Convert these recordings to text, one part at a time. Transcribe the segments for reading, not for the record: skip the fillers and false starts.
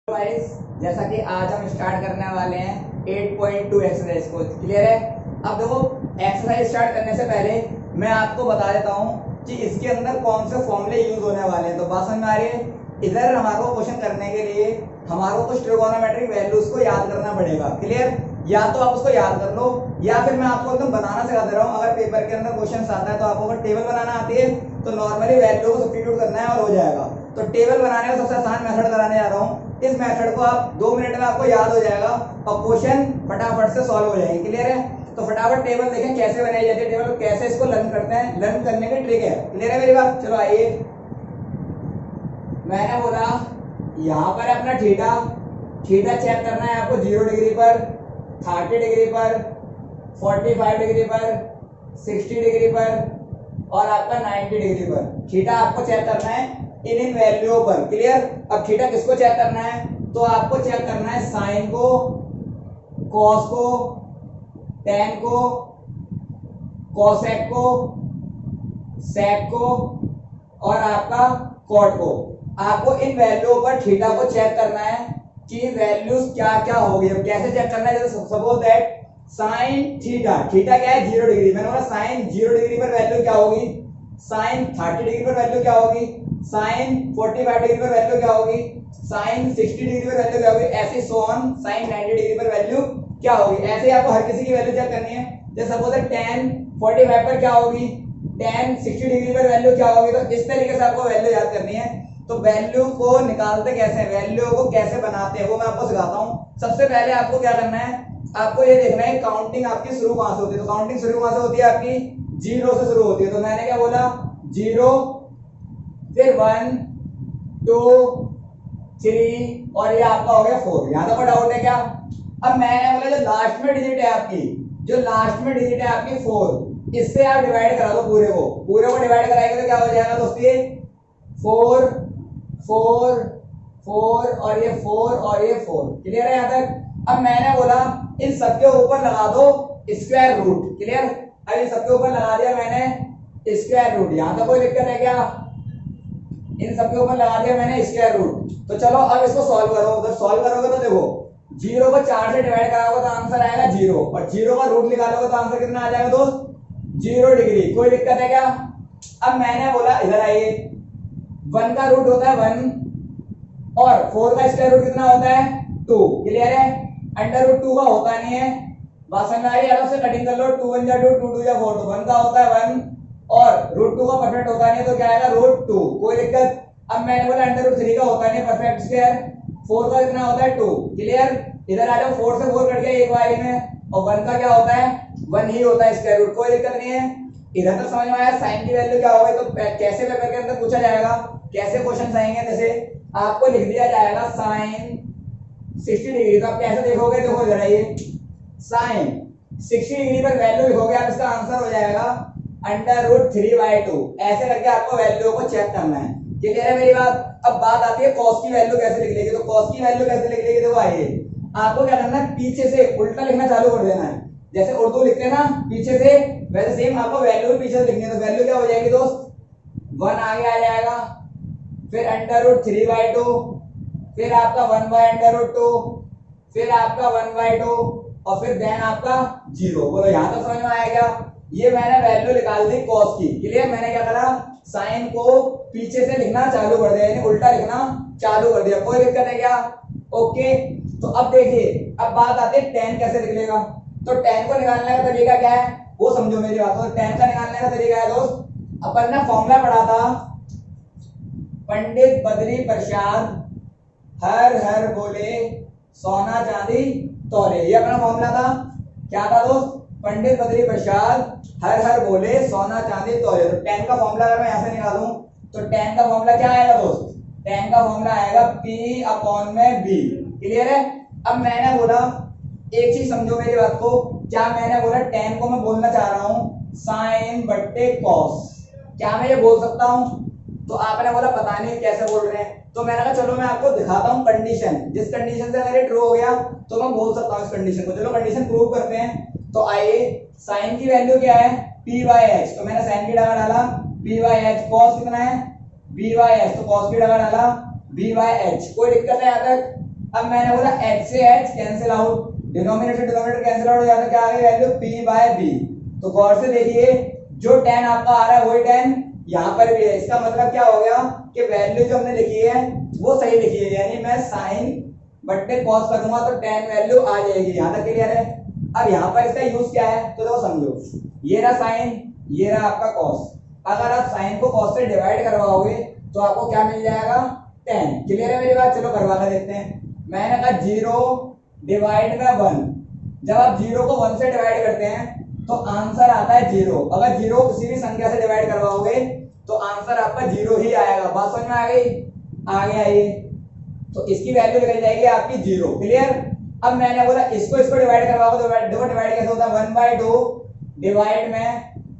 Guys, जैसा कि आज हम स्टार्ट करने वाले हैं 8.2 एक्सरसाइज को। क्लियर है? अब देखो, एक्सरसाइज स्टार्ट करने से पहले मैं आपको बता देता हूँ कि इसके अंदर कौन से फॉर्मूले यूज होने वाले हैं। तो बात समझ में आ रही है? इधर हमारे को क्वेश्चन करने के लिए हमारे को ट्रिगोनोमेट्रिक वैल्यूज को याद करना पड़ेगा। क्लियर? या तो आप उसको याद कर लो या फिर मैं आपको एकदम बनाना सिखा दे रहा हूँ। अगर पेपर के अंदर क्वेश्चन आता है तो आपको अगर टेबल बनाना आती है तो नॉर्मली वैल्यू को सब्स्टिट्यूट करना है और हो जाएगा। तो टेबल बनाने का सबसे आसान मेथड कराने जा रहा हूँ। इस मेथड को आप 2 मिनट में आपको याद हो जाएगा और क्वेश्चन फटाफट से सॉल्व हो जाएंगे। क्लियर है? तो फटाफट टेबल देखें कैसे बनाई जाती है, टेबल को कैसे इसको लर्न करते हैं, लर्न करने की ट्रिक है। क्लियर है मेरी बात? चलो आइए, मैंने बोला यहाँ पर अपना थीटा थीटा चेक करना है आपको 0 डिग्री पर, 30 डिग्री पर, 45 डिग्री पर, 60 डिग्री पर और आपका 90 डिग्री पर। थीटा आपको चेक करना है इन वैल्यूओं पर। क्लियर? अब थीटा किसको चेक करना है? तो आपको चेक करना है साइन को, कॉस को, टेन को, कॉसेक को, सेक को और आपका कॉट को। आपको इन वैल्यूओं पर थीटा को चेक करना है कि वैल्यूज क्या क्या होगी। अब कैसे चेक करना है? जैसे suppose that sine theta, theta क्या है? 0 डिग्री। मैंने बोला साइन 0 डिग्री पर वैल्यू क्या होगी, साइन 30 डिग्री पर वैल्यू क्या होगी, साइन 45 डिग्री पर वैल्यू क्या होगी, साइन 60 डिग्री पर वैल्यू क्या होगी, ऐसे सो ऑन साइन 90 डिग्री पर वैल्यू क्या होगी। ऐसे आपको हर किसी की वैल्यू चेक करनी है। जैसे सपोज दैट tan 45 पर क्या होगी, tan 60 डिग्री पर वैल्यू क्या होगी। तो इस तरीके से आपको वैल्यू याद करनी है। तो वैल्यू को निकालते कैसे हैं, वैल्यू को कैसे बनाते हैं, वो मैं आपको सिखाता हूँ। सबसे पहले आपको क्या करना है, आपको ये देखना है काउंटिंग आपकी शुरू कहां से होती है। तो काउंटिंग शुरू कहां से होती है? आपकी 0 से शुरू होती है। तो मैंने क्या बोला, 0, फिर 1, 2, 3 और ये आपका हो गया 4। यहां तक डाउट है क्या? अब मैंने बोला जो लास्ट में डिजिट है आपकी, जो लास्ट में डिजिट है आपकी 4, इससे आप डिवाइड करा दो पूरे को डिवाइड कराएंगे तो क्या हो जाएगा दोस्तों, 4 4 4 और ये 4 और ये 4। क्लियर है यहां तक? अब मैंने बोला इन सबके ऊपर लगा दो स्क्वायर रूट। क्लियर? अब इन सबके ऊपर लगा दिया मैंने स्क्वायर रूट। यहां तक कोई दिक्कत है क्या? इन सबके ऊपर लगा दिया मैंने स्क्वायर रूट। तो चलो अब इसको सॉल्व करो। अगर सॉल्व करोगे तो देखो 0 को 4 से डिवाइड कराओगे तो आंसर आएगा 0 और 0 का रूट निकालोगे तो आंसर कितना आ जाएगा दोस्त? 0 डिग्री। कोई दिक्कत है क्या? अब मैंने बोला इधर आइए, 1 का रूट होता है 1 और 4 का स्क्वायर रूट कितना होता है 2। क्लियर है? अंडर रूट 2 का होता नहीं है। बात समझ आ रही है? से कटिंग कर लो, 2 1 जा 2, 2 2 जा 4। तो 1 का होता है 1 और रूट 2 का परफेक्ट होता नहीं है तो क्या आएगा रूट 2। कोई दिक्कत? अब मैंने बोला अंडर रूट 3 का होता नहीं परफेक्ट स्क्वायर, 4 का कितना होता है 2। क्लियर? इधर आ जाओ, 4 से 4 कट गया एक बारी में और 1 का क्या होता है 1 ही होता है स्क्वायर रूट। कोई दिक्कत नहीं है। इधर तक समझ में आया? साइन की वैल्यू क्या होगी तो कैसे पेपर के अंदर पूछा जाएगा, कैसे क्वेश्चन आएंगे। जैसे आपको लिख दिया जाएगा साइन 60 डिग्री, तो आप कैसे देखोगे? देखो जरा, ये साइन 60 डिग्री पर वैल्यू लिखोगे आप, इसका आंसर हो जाएगा अंडर रूट 3/2। ऐसे करके आपको वैल्यू को चेक करना है। क्लियर है मेरी बात? अब बात आती है कॉस की वैल्यू कैसे लिख लेंगे। तो कॉस की वैल्यू कैसे लिख लेंगे? देखो आइए, आपको क्या करना है, पीछे से उल्टा लिखना चालू कर देना है। जैसे उर्दू लिखते हैं ना पीछे से, वैसे सेम आपको वैल्यू भी पीछे से लिखनी है। तो वैल्यू क्या हो जाएगी दोस्त? 1 आगे आ जाएगा, फिर अंडर रूट 3/2, फिर आपका 1/√2, फिर आपका 1/2 और फिर देन आपका 0। बोलो यहां तक समझ में आया क्या? ये मैंने वैल्यू निकाल दी कॉस की। क्लियर? मैंने क्या करा, साइन को पीछे से लिखना चालू कर दिया, यानी उल्टा लिखना चालू कर दिया। कोई दिक्कत है क्या? ओके। तो अब देखिए, अब बात आती है tan कैसे निकलेगा। तो tan को निकालने का तरीका क्या है वो समझो मेरी बात। तो tan का निकालने का तरीका है दोस्त, अपन ने फॉर्मूला पढ़ा था, पंडित बद्री प्रसाद हर हर बोले सोना चांदी तोले। ये अपना फॉर्मूला था। क्या था दोस्त? पंडित बद्री प्रसाद हर हर बोले सोना चांदी तोले। तो tan का फॉर्मूला अगर मैं यहां से निकालूं तो tan का फॉर्मूला क्या आएगा दोस्त? tan का फॉर्मूला आएगा P/B। क्लियर है? अब मैंने बोला एक चीज समझो मेरी बात को, क्या मैंने बोला tan को मैं बोलना चाह रहा हूं साइन बट्टे कॉस। क्या मैं ये बोल सकता हूं? तो आपने बोला पता नहीं कैसे बोल रहे हैं। तो मैंने कहा चलो मैं आपको दिखाता हूं कंडीशन, जिस कंडीशन से मेरे ट्रू हो गया तो मैं बोल सकता हूं इस कंडीशन को। चलो कंडीशन प्रूव करते हैं। तो आइए, साइन की वैल्यू क्या है P/H। तो मैंने साइन की जगह डाला P/H, कॉस कितना है B/H, तो कॉस की जगह डाला B/H। कोई दिक्कत है यहां तक? अब मैंने बोला h से h कैंसिल आउट, डिनोमिनेटर से डिनोमिनेटर कैंसिल आउट हो जाता है, क्या आ गई वैल्यू p बाय b। तो गौर से देखिए जो tan आपका आ रहा है वही tan यहाँ पर भी है। इसका मतलब क्या हो गया कि वैल्यू जो हमने लिखी है वो सही लिखी है, यानी मैं साइन बट्टे कॉस करूंगा तो tan वैल्यू आ जाएगी। यहाँ तक क्लियर है। अब यहाँ पर इसका यूज क्या है तो देखो समझो, ये रहा साइन, ये रहा आपका कॉस। अगर आप साइन को कॉस से डिवाइड करवाओगे तो आपको क्या मिल जाएगा tan। क्लियर है मेरी बात? चलो करवा कर देखते हैं। मैंने कहा 0 डिवाइड में 1, जब आप 0 को 1 से डिवाइड करते हैं तो आंसर आता है 0। अगर 0 किसी भी संख्या से डिवाइड करवाओगे तो आंसर आपका 0 ही आएगा। बात समझ में आ गई? आ गया ये, तो इसकी वैल्यू निकल जाएगी आपकी 0। क्लियर? अब मैंने बोला इसको डिवाइड करवाओ तो देखो डिवाइड कैसे होता है, 1/2 डिवाइड में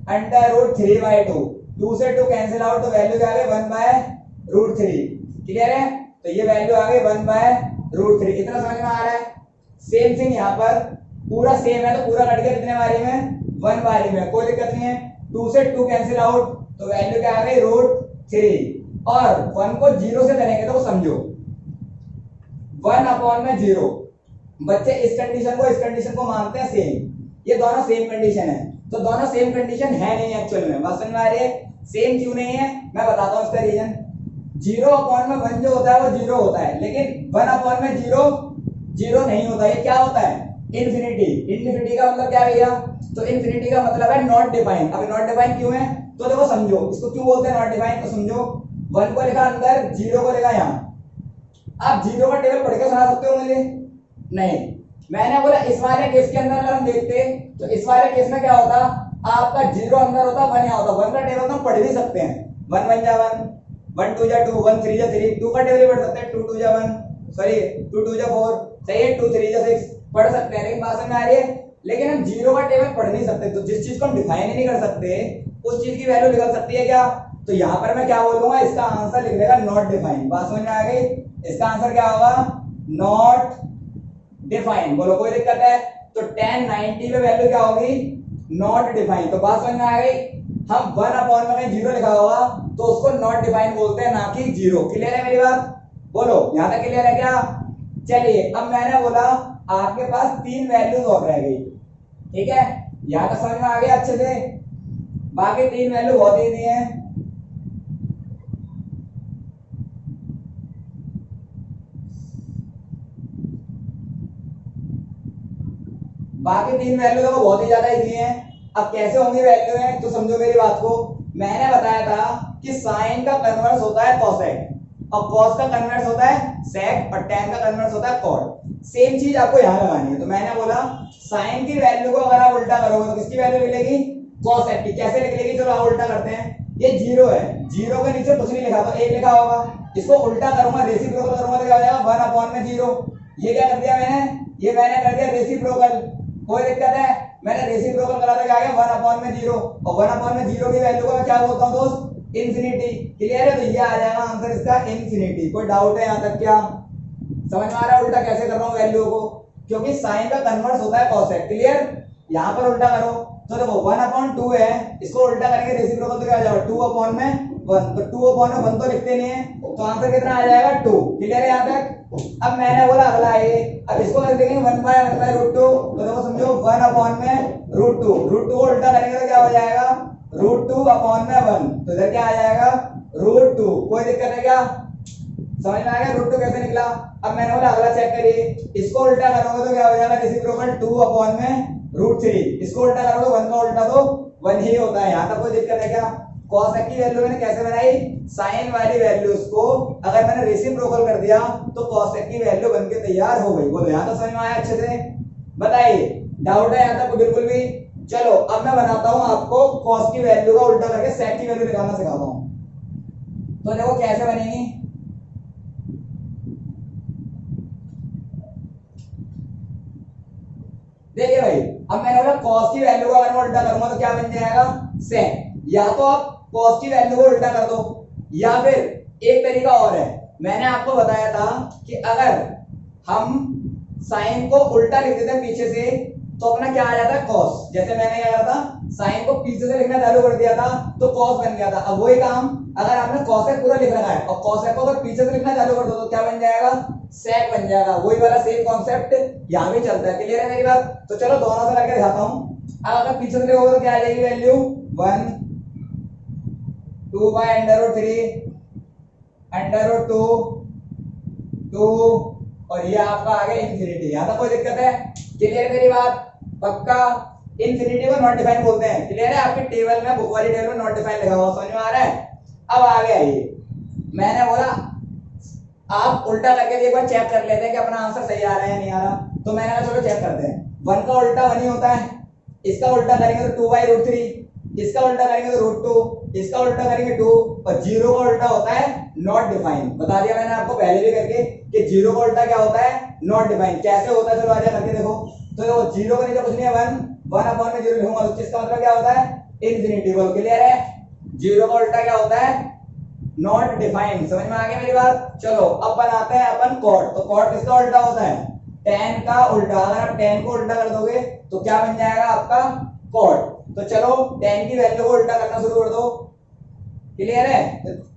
अंडर रूट 3/2, 2 से 2 कैंसिल आउट तो वैल्यू क्या आ गई 1/√3। क्लियर है? तो ये वैल्यू आ गई 1/√3। इतना समझ में आ रहा है? सेम थिंग यहाँ पर पूरा सेम है तो पूरा कट गया कितने वाली में 1 वाली में, कोई दिक्कत नहीं है। 2 से 2 कैंसिल आउट तो वैल्यू क्या आ गई √3। और 1 को 0 से करेंगे तो समझो 1/0। बच्चे इस कंडीशन को मानते हैं सेम, ये दोनों सेम कंडीशन है। तो दोनों सेम कंडीशन है नहीं एक्चुअल में। बात समझ में आ रही है? सेम क्यों नहीं है मैं बताता हूँ इसका रीजन। 0/1 जो होता है वो 0 होता है, लेकिन 1/0 0 नहीं होता। ये क्या होता है? इन्फिनिटी। इन्फिनिटी का मतलब क्या भैया? तो इन्फिनिटी का मतलब है नॉट डिफाइन। अब नॉट डिफाइन क्यों है तो देखो समझो, इसको क्यों बोलते हैं नॉट डिफाइन तो समझो। 1 को लिखा अंदर, 0 को लिखा यहाँ। आप 0 का टेबल पढ़ के सुना सकते हो मुझे? नहीं। मैंने बोला इस वाले केस के अंदर अगर हम देखते तो इस वाले केस में क्या होता, आपका 0 अंदर होता, 1 यहाँ होता। 1 का टेबल तो हम पढ़ भी सकते हैं, 1 1 जा 1, 1 2 जा 2, 1 3 जा 3। 2 का टेबल पढ़ सकते हैं, 2 2 जा 1, सॉरी 2 2 जा 4, सही है, 2 3 जा 6 पढ़ सकते हैं। लेकिन बात समझ में आ रही है? लेकिन हम 0 का टेबल पढ़ नहीं सकते। तो जिस चीज को हम डिफाइन ही नहीं कर सकते उस चीज की वैल्यू निकल सकती है क्या? तो यहाँ पर मैं क्या बोलूंगा, इसका आंसर लिख देगा नॉट डिफाइन। बात समझ में आ गई? इसका आंसर क्या होगा? Not define. बोलो कोई दिक्कत है? तो tan 90 में वैल्यू क्या होगी? Not define. तो बात समझ में आ गई? हम 1/में कहीं 0 लिखा होगा तो उसको नॉट डिफाइन बोलते हैं, ना कि 0। क्लियर है मेरी बात? बोलो यहां तक क्लियर है क्या? चलिए अब मैंने बोला आपके पास 3 वैल्यूज और रह गई, ठीक है? यहां तक समझ में आ गया अच्छे से? बाकी 3 वैल्यू बहुत इजी है। बाकी 3 वैल्यू तो बहुत ही ज्यादा इजी है। अब कैसे होंगी वैल्यू है तो समझो मेरी बात को। मैंने बताया था कि साइन का कन्वर्स होता है कॉसेक और कॉस का कन्वर्स होता है सेक और टैन का कन्वर्स होता है कॉट। सेम चीज आपको यहां लगानी है। तो मैंने बोला साइन की वैल्यू को अगर आप उल्टा करोगे तो किसकी वैल्यू निकलेगी? कॉसेक की। कैसे निकलेगी? चलो आप उल्टा करते हैं। ये 0 है, 0 के नीचे कुछ नहीं लिखा तो 1 लिखा होगा। इसको उल्टा करूंगा, रेसिप्रोकल करूंगा तो क्या हो जाएगा? 1/0। ये क्या कर दिया मैंने? ये मैंने कर दिया रेसिप्रोकल। कोई दिक्कत है? मैंने रेसिप्रोकल करा था, क्या आ गया 1/0। और 1/0 की वैल्यू को मैं क्या बोलता हूं दोस्त? इंफिनिटी। क्लियर है? तो ये आ जाएगा आंसर इसका इंफिनिटी। कोई डाउट है यहां तक क्या? समझ में आ रहा है उल्टा कैसे कर रहा हूं वैल्यू को? क्योंकि साइन का कन्वर्स होता है कॉसेक। क्लियर? यहां पर उल्टा करो तो देखो 1/2 है, इसको उल्टा करेंगे रेसिप्रोकल तो क्या आ जाएगा? 2/1। तो 2/1 तो लिखते नहीं है तो आंसर कितना आ जाएगा? 2। क्लियर है यहां तक? अब मैंने बोला अगला ये, अब इसको कर देंगे 1/√2। तो देखो समझो 1/√2। √2 को उल्टा करेंगे तो क्या हो जाएगा? √2/1। तो इधर क्या आ जाएगा? √2। कोई दिक्कत है क्या? समझ में आ गया √2 कैसे निकला? अब मैंने बोला अगला चेक करिए, इसको उल्टा करोगे तो क्या हो जाएगा? रेसिप्रोकल 2/√3। इसको उल्टा करोगे 1 का उल्टा तो 1 ही होता है। यहां तक कोई दिक्कत है क्या? कॉसेक की वैल्यू मैंने कैसे बनाई? साइन वाली वैल्यूज को अगर मैंने रेसिप्रोकल कर दिया तो कॉसेक की वैल्यू बनके तैयार हो गई। बोलो यहां तक समझ में आया अच्छे से? बताइए डाउट है यहां तक? बिल्कुल भी? चलो अब मैं बनाता हूं आपको कॉस की वैल्यू का उल्टा करके सेक की वैल्यू निकालना सिखाता हूं। तो देखो कैसे बनेगी। देखिए भाई, अब मैंने बोला कॉस की वैल्यू को अगर मैं उल्टा करूंगा तो क्या बन जाएगा? सेक। या तो आप कॉस की वैल्यू को उल्टा कर दो, या फिर एक तरीका और है। मैंने आपको बताया था कि अगर हम साइन को उल्टा लिख देते हैं पीछे से तो अपना क्या आ जाता है? कॉस। जैसे मैंने क्या करा था, साइन को पीछे से लिखना चालू कर दिया था तो कॉस बन गया था। अब वही काम अगर आपने कॉसेक पूरा लिख रखा है और कॉसेक को अगर पीछे से लिखना चालू कर दो तो क्या बन जाएगा? sec बन जाएगा। वही वाला सेम कॉन्सेप्ट यहाँ भी चलता है। क्लियर है मेरी बात? तो चलो दोनों से करके दिखाता हूँ। अब अगर पीछे से देखोगे तो क्या आ जाएगी वैल्यू 1 2 बाय √3 √2 2 और ये आपका आ गया इंफिनिटी। यहाँ तक कोई दिक्कत है? क्लियर मेरी बात? पक्का? इंफिनिटी को नॉट डिफाइन बोलते हैं। क्लियर है? आपकी टेबल में, बुक वाली टेबल में नॉट डिफाइन लिखा हुआ, समझ में आ रहा है? अब आ गया ये, मैंने बोला आप उल्टा करके एक बार चेक कर लेते हैं कि अपना आंसर सही आ रहा है या नहीं आ रहा। तो मैंने कहा चलो चेक करते हैं। 1 का उल्टा 1 ही होता है, इसका उल्टा करेंगे तो 2 बाई √3, इसका उल्टा करेंगे तो √2, इसका उल्टा करेंगे 2 और 0 का उल्टा होता है नॉट डिफाइन। बता दिया मैंने आपको पहले भी करके कि 0 का उल्टा क्या होता है? Not define. कैसे होता है चलो आजा करके देखो। तो देखो 0 का नीचे कुछ नहीं है, 1 अपॉन में 0 लिखूंगा तो इसका मतलब क्या होता है? इंफिनिटी। बोल क्लियर है? 0 का उल्टा क्या होता है? Not defined. समझ में आ गई मेरी बात? चलो अब बनाते हैं अपन कॉट। तो कॉट किसका उल्टा होता है? tan का उल्टा। अगर आप tan को उल्टा कर दोगे तो क्या बन जाएगा आपका? कॉट। तो चलो tan की वैल्यू को उल्टा करना शुरू कर दो। क्लियर है?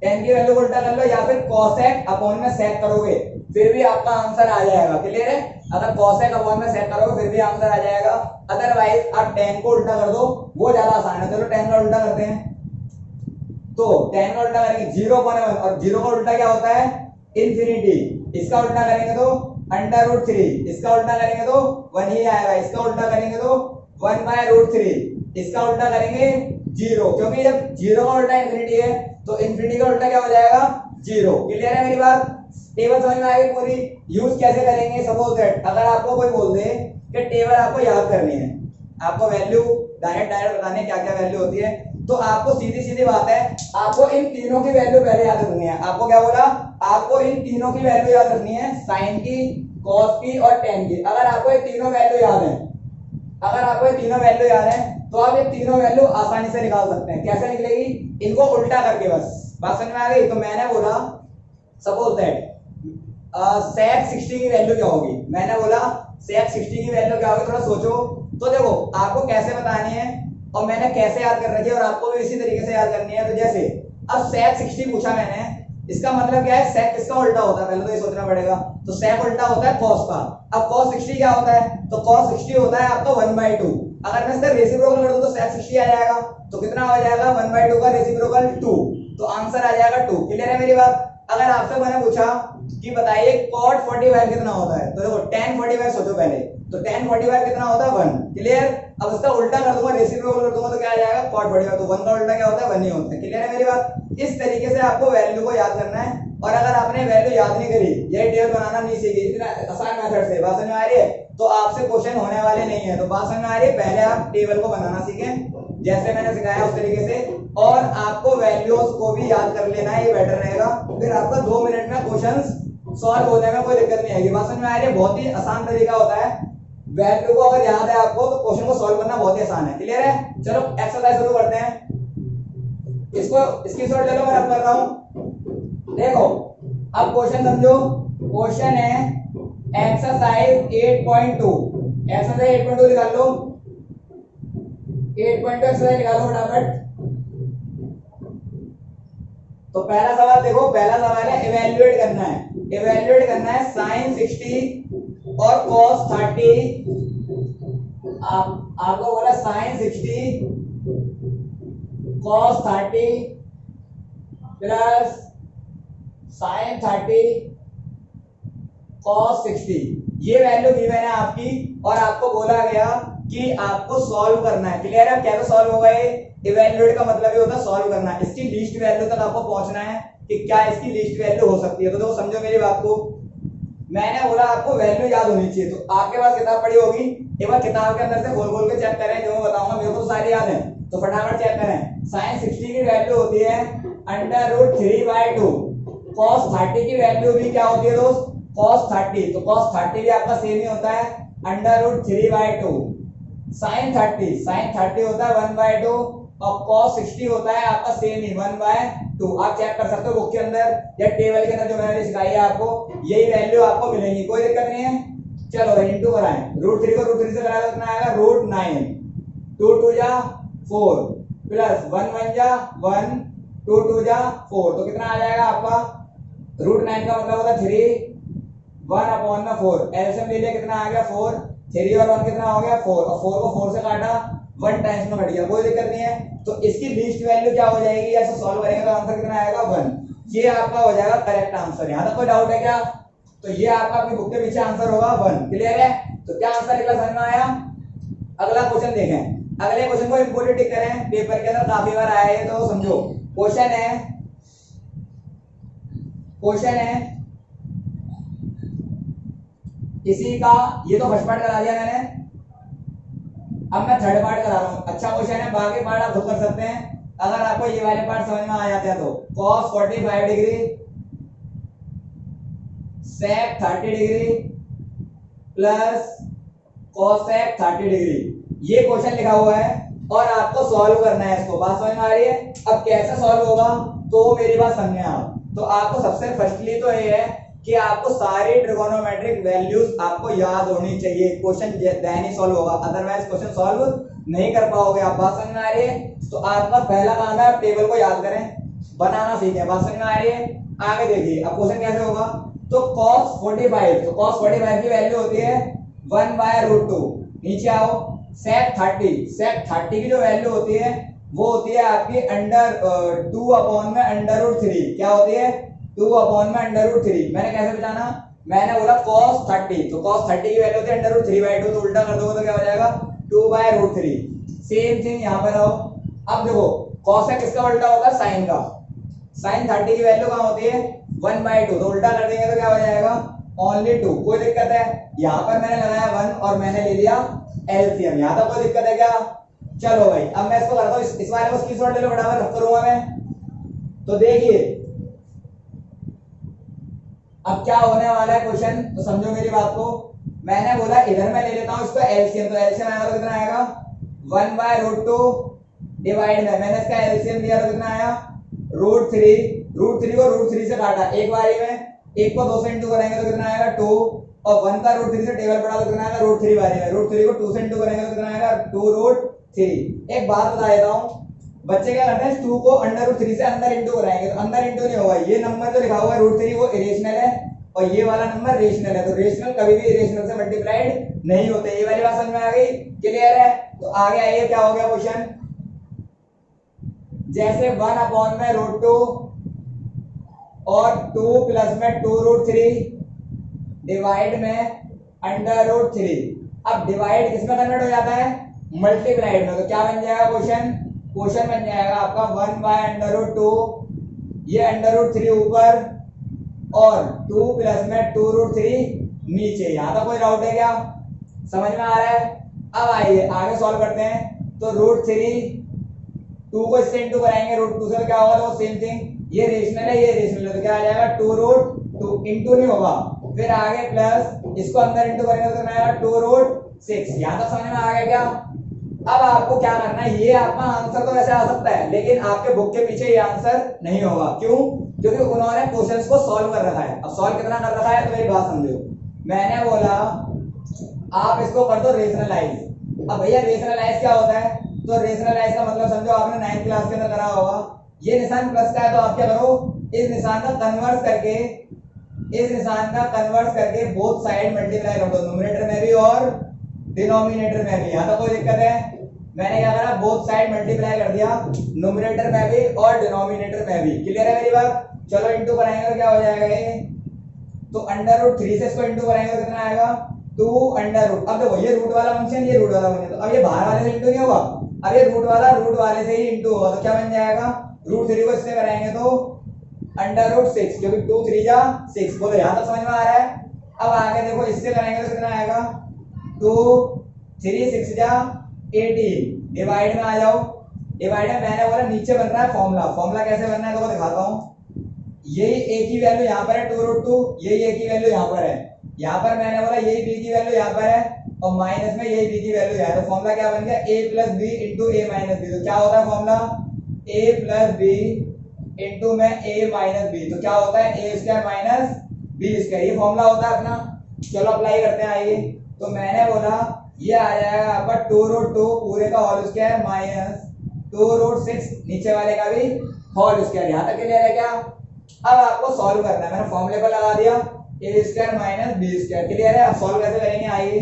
tan की वैल्यू को उल्टा कर लो या फिर cosec अपॉन में sec करोगे फिर भी आपका आंसर आ जाएगा। क्लियर है? अगर cosec अपॉन में sec करोगे फिर भी आंसर आ जाएगा। अदरवाइज आप tan को उल्टा कर दो, वो ज्यादा आसान है। चलो tan का उल्टा करते हैं। तो tan का उल्टा करेंगे 0 अपॉन 1 और 0 का उल्टा क्या होता है? इंफिनिटी। इसका उल्टा करेंगे तो √3, इसका उल्टा करेंगे तो 1 ही आएगा, इसका उल्टा करेंगे तो 1 बाय √3, इसका उल्टा करेंगे 0, क्योंकि जब 0 का उल्टा इंफिनिटी है तो इंफिनिटी का उल्टा क्या हो जाएगा? 0। क्लियर है मेरी बात? टेबल समझ में आ गई पूरी? यूज कैसे करेंगे? सपोज दैट अगर आपको कोई बोल दे कि टेबल आपको याद करनी है, आपको वैल्यू डायरेक्ट बताने क्या क्या वैल्यू होती है, तो आपको सीधी सीधी बात है, आपको इन तीनों की वैल्यू पहले याद रखनी है। आपको क्या बोला? आपको इन तीनों की वैल्यू याद रखनी है, साइन की, कॉस की और टेन की। अगर आपको ये तीनों वैल्यू याद है, अगर आपको ये तीनों वैल्यू याद है तो आप ये तीनों वैल्यू आसानी से निकाल सकते हैं। कैसे निकलेगी? इनको उल्टा करके। बस बात समझ में आ गई? तो मैंने बोला सपोज दैट sec 60 की वैल्यू क्या होगी? मैंने बोला sec 60 की वैल्यू क्या होगी? थोड़ा सोचो। तो देखो आपको कैसे बतानी है और मैंने कैसे याद कर रखी है और आपको भी इसी तरीके से याद करनी है। तो जैसे अब sec 60 पूछा मैंने, इसका मतलब क्या है? sec किसका उल्टा होता है? पहले तो ये सोचना पड़ेगा। तो sec उल्टा होता है cos का। अब cos 60 क्या होता है? तो cos 60 होता है आपका 1/2। अगर मैं इसका रेसिप्रोकल कर दूं तो sec 60 आ जाएगा। तो कितना हो जाएगा? 1/2 का रेसिप्रोकल 2, तो आंसर आ जाएगा 2। क्लियर है मेरी बात? अगर आपसे मैंने पूछा कि बताइए cot 45 कितना होता है, तो देखो tan 45 सोचो पहले। तो tan 45 कितना होता है? 1। क्लियर? अब इसका उल्टा कर दूंगा, रेसिप्रोकल कर दूंगा तो क्या आ जाएगा? cot 45। तो 1 का उल्टा क्या होता है? 1 ही होता है। क्लियर है मेरी बात? इस तरीके से आपको वैल्यू को याद करना है। और अगर आपने वैल्यू याद नहीं करी, यही टेबल बनाना नहीं सीखी इतना आसान मेथड से, बात समझ में आ रही है, तो आपसे क्वेश्चन होने वाले नहीं है। तो बात समझ में आ रही है? पहले आप टेबल को बनाना सीखें जैसे मैंने सिखाया उस तरीके से, और आपको वैल्यूज को भी याद कर लेना है, ये बेटर रहेगा। फिर आपका 2 मिनट में क्वेश्चंस सॉल्व होने में कोई दिक्कत नहीं आएगी। बात समझ में आ रही है? बहुत ही आसान तरीका होता है। वैल्यू को अगर याद है आपको तो क्वेश्चन को सॉल्व करना बहुत ही आसान है। क्लियर है? चलो एक्सरसाइज शुरू करते हैं। इसको स्क्रीनशॉट ले लो, मैं अब कर रहा हूं। देखो अब क्वेश्चन समझो। क्वेश्चन है एक्सरसाइज 8.2। एक्सरसाइज 8.2 निकाल लो। 8.2 एक्सरसाइज निकालो फटाफट। तो पहला सवाल देखो, पहला सवाल है इवेल्युएट करना है। इवेल्युएट करना है sin 60 और cos 30। आपको बोला sin 60 cos 30 plus sin 30 cos 60। ये वैल्यू दी मैंने आपकी और आपको बोला गया कि आपको सॉल्व करना है। क्लियर है? कैसे सॉल्व होगा ये? इवेल्युएट का मतलब ये होता है सॉल्व करना है। इसकी लीस्ट वैल्यू तक आपको पहुंचना है कि क्या इसकी लीस्ट वैल्यू हो सकती है। तो देखो समझो मेरी बात को, मैंने बोला आपको वैल्यू याद होनी चाहिए। तो आपके पास किताब पड़ी होगी, एक बार किताब के अंदर से खोल खोल के चेक करें, जो मैं बताऊंगा मेरे को तो सारी याद है, तो फटाफट चेक करें। sin 60 की वैल्यू होती है √3/2। cos 30 की वैल्यू भी क्या होती है दोस्त? cos 30। तो cos 30 भी आपका सेम ही होता है √3/2। sin 30 होता है 1/2 और cos 60 होता है आपका सेम ही 1/2। आप चेक कर सकते हो बुक के अंदर या टेबल के अंदर, जो मैंने सिखाई है आपको यही वैल्यू आपको मिलेंगी, कोई दिक्कत नहीं है। चलो इनटू कराएं। √3 को √3 से करा कितना आएगा? √9। 2 2 जा 4 प्लस 1 1 जा 1 2 2 जा 4। तो कितना आ जाएगा आपका? √9 का मतलब होता है 3 1/4 एलसीएम ले लिया, कितना आ गया 4, 3 और 1 कितना हो गया 4, और 4 को 4 से काटा 1 टाइम्स में कट गया, कोई दिक्कत नहीं है। तो इसकी लीस्ट वैल्यू क्या हो जाएगी, ऐसे सॉल्व करेंगे तो आंसर कितना आएगा 1। ये आपका हो जाएगा करेक्ट आंसर। यहां तक कोई डाउट है क्या? तो ये आपका अपनी बुक के पीछे आंसर होगा 1। क्लियर है? तो क्या आंसर निकला, समझ में आया? अगला क्वेश्चन देखें। अगले क्वेश्चन को इंपोर्टेंट टिक करें, पेपर के अंदर काफी बार आया है तो समझो। क्वेश्चन है किसी का, ये तो फर्स्ट पार्ट करा दिया मैंने, अब मैं थर्ड पार्ट करा रहा हूं। अच्छा क्वेश्चन है, बाकी पार्ट आप खुद कर सकते हैं अगर आपको ये वाले पार्ट समझ में आ जाते हैं तो। cos 45 degree sec 30 degree plus cosec 30 degree, ये क्वेश्चन लिखा हुआ है और आपको सॉल्व करना है इसको। बात समझ में आ रही है? अब कैसे सॉल्व होगा तो मेरी बात समझे आप। तो आपको सबसे फर्स्टली तो ये है कि आपको सारी ट्रिगोनोमेट्रिक वैल्यूज आपको याद होनी चाहिए, क्वेश्चन देन ही सॉल्व होगा, अदरवाइज क्वेश्चन सॉल्व नहीं कर पाओगे आप। बात समझ में आ रही है? तो आपका पहला काम है आप टेबल को याद करें, बनाना सीखें। बात समझ में आ रही है? आगे देखिए अब क्वेश्चन कैसे होगा। तो cos 45, तो cos 45 की वैल्यू होती है 1/√2। नीचे आओ, sec 30 की जो वैल्यू होती है वो होती है आपकी अंडर 2/√3। क्या होती है? 2/√3। मैंने कैसे बचाना, मैंने बोला cos 30, तो cos 30 की वैल्यू होती है √3/2, तो उल्टा कर दोगे तो क्या हो जाएगा 2/√3। सेम थिंग यहाँ पर आओ। अब देखो cos किसका उल्टा होगा, साइन का। sin 30 की वैल्यू कहाँ होती है 1/2, तो उल्टा कर देंगे तो क्या हो जाएगा ओनली 2। कोई दिक्कत है? यहाँ पर मैंने लगाया 1 और मैंने ले लिया एलसीएम, यहाँ तक कोई दिक्कत है क्या? चलो भाई अब मैं इसको करता हूँ, इस वाले को स्क्रीनशॉट ले लो फटाफट, रख करूंगा मैं। तो देखिए अब क्या होने वाला है क्वेश्चन, तो समझो मेरी बात को। मैंने बोला इधर मैं ले लेता हूँ इसका एलसीएम, तो एलसीएम आएगा तो कितना आएगा 1/√2 डिवाइड में, मैंने इसका एलसीएम लिया तो कितना आया √3 को √3 से काटा एक बारी में, एक को 2 से इंटू करेंगे तो कितना आएगा 2, और 1 का √3 से टेबल पड़ा तो कितना आएगा √3 बारी में, √3 को 2 से इंटू करेंगे तो कितना आएगा 2√3। एक बात बता देता हूँ, बच्चे क्या करते हैं 2 को अंडर√3 से अंदर इंटू कराएंगे तो अंदर इंटू नहीं होगा, ये नंबर जो लिखा हुआ है √3 वो इरेशनल है और ये वाला नंबर रेशनल है, तो रेशनल कभी भी इरेशनल से मल्टीप्लाइड नहीं होते। ये वाली बात समझ में आ गई? क्लियर है? तो आगे आइए क्या हो गया क्वेश्चन। जैसे 1/√2 और 2 प्लस में 2√3 डिवाइड में अंडर√3। अब डिवाइड किसमें कन्वर्ट हो जाता है मल्टीप्लाइड में, तो क्या बन जाएगा क्वेश्चन बन जाएगा आपका 1/√2, ये अंडर√3 ऊपर और 2 प्लस में 2√3 नीचे। यहां तक कोई डाउट है क्या? समझ में आ रहा है? अब आइए आगे सॉल्व करते हैं। तो √3 2 को इससे इंटू कराएंगे √2 से, तो क्या होगा, तो सेम थिंग, ये रेशनल है ये रेशनल है, तो क्या आ जाएगा 2√2, इंटू नहीं होगा, फिर आगे प्लस इसको अंदर इंटू करेंगे तो कितना आएगा 2√6। यहां तक समझ में आ गया क्या? अब आपको क्या करना है, ये आपका आंसर तो वैसे आ सकता है लेकिन आपके बुक के पीछे ये आंसर नहीं होगा। क्यों? क्योंकि उन्होंने क्वेश्चंस को सॉल्व कर रखा है। अब सॉल्व कितना कर रखा है तो मेरी बात समझो। मैंने बोला आप इसको कर दो रेशनलाइज। अब भैया रेशनलाइज क्या होता है, तो रेशनलाइज का मतलब समझो आपने 9th क्लास के अंदर करा होगा, ये निशान प्लस का है तो आप क्या करो, इस निशान का कन्वर्स करके बोथ साइड मल्टीप्लाई कर दो, न्यूमरेटर में भी और डिनोमिनेटर में भी। यहां तक कोई दिक्कत है? मैंने क्या करा, बोथ साइड मल्टीप्लाई कर दिया, न्यूमरेटर में भी और डिनोमिनेटर में भी। क्लियर है मेरी बात? चलो इंटू कराएंगे तो क्या हो जाएगा ये, तो अंडर√3 से इसको इंटू कराएंगे तो कितना आएगा 2 अब देखो ये रूट वाला फंक्शन ये रूट वाला फंक्शन, तो अब ये बाहर वाले से इंटू नहीं होगा, अब ये रूट वाले से ही इंटू होगा, तो क्या बन जाएगा √3 को इससे कराएंगे तो अंडर√6, क्योंकि 2 3 जा 6। बोलो यहां तक समझ में आ रहा है? अब आगे देखो इससे करेंगे तो कितना आएगा 2 3 6 जा 18, डिवाइड में आ जाओ। डिवाइड में मैंने बोला नीचे बन रहा है फॉर्मूला कैसे बनना है तो दिखाता हूं। यही a की वैल्यू यहाँ पर है 2√2, यही a की वैल्यू यहाँ पर है, यहाँ पर मैंने बोला यही b की वैल्यू यहाँ पर है और माइनस में यही b की वैल्यू है, तो फॉर्मूला क्या बन गया a + b * a - b। तो क्या होता है फॉर्मूला a + b इंटू में a - b, तो क्या होता है a² - b²। ये फॉर्मूला होता है अपना। चलो अप्लाई करते हैं आइए। तो मैंने बोला ये आ जाएगा आपका 2√2 पूरे का होल स्क्वायर माइनस 2√6 नीचे वाले का भी होल स्क्वायर। यहां तक क्लियर है क्या? अब आपको सॉल्व करना है, मैंने फॉर्मूले को लगा दिया, A square minus B square. Clear है? अब सॉल्व कैसे करेंगे आइए।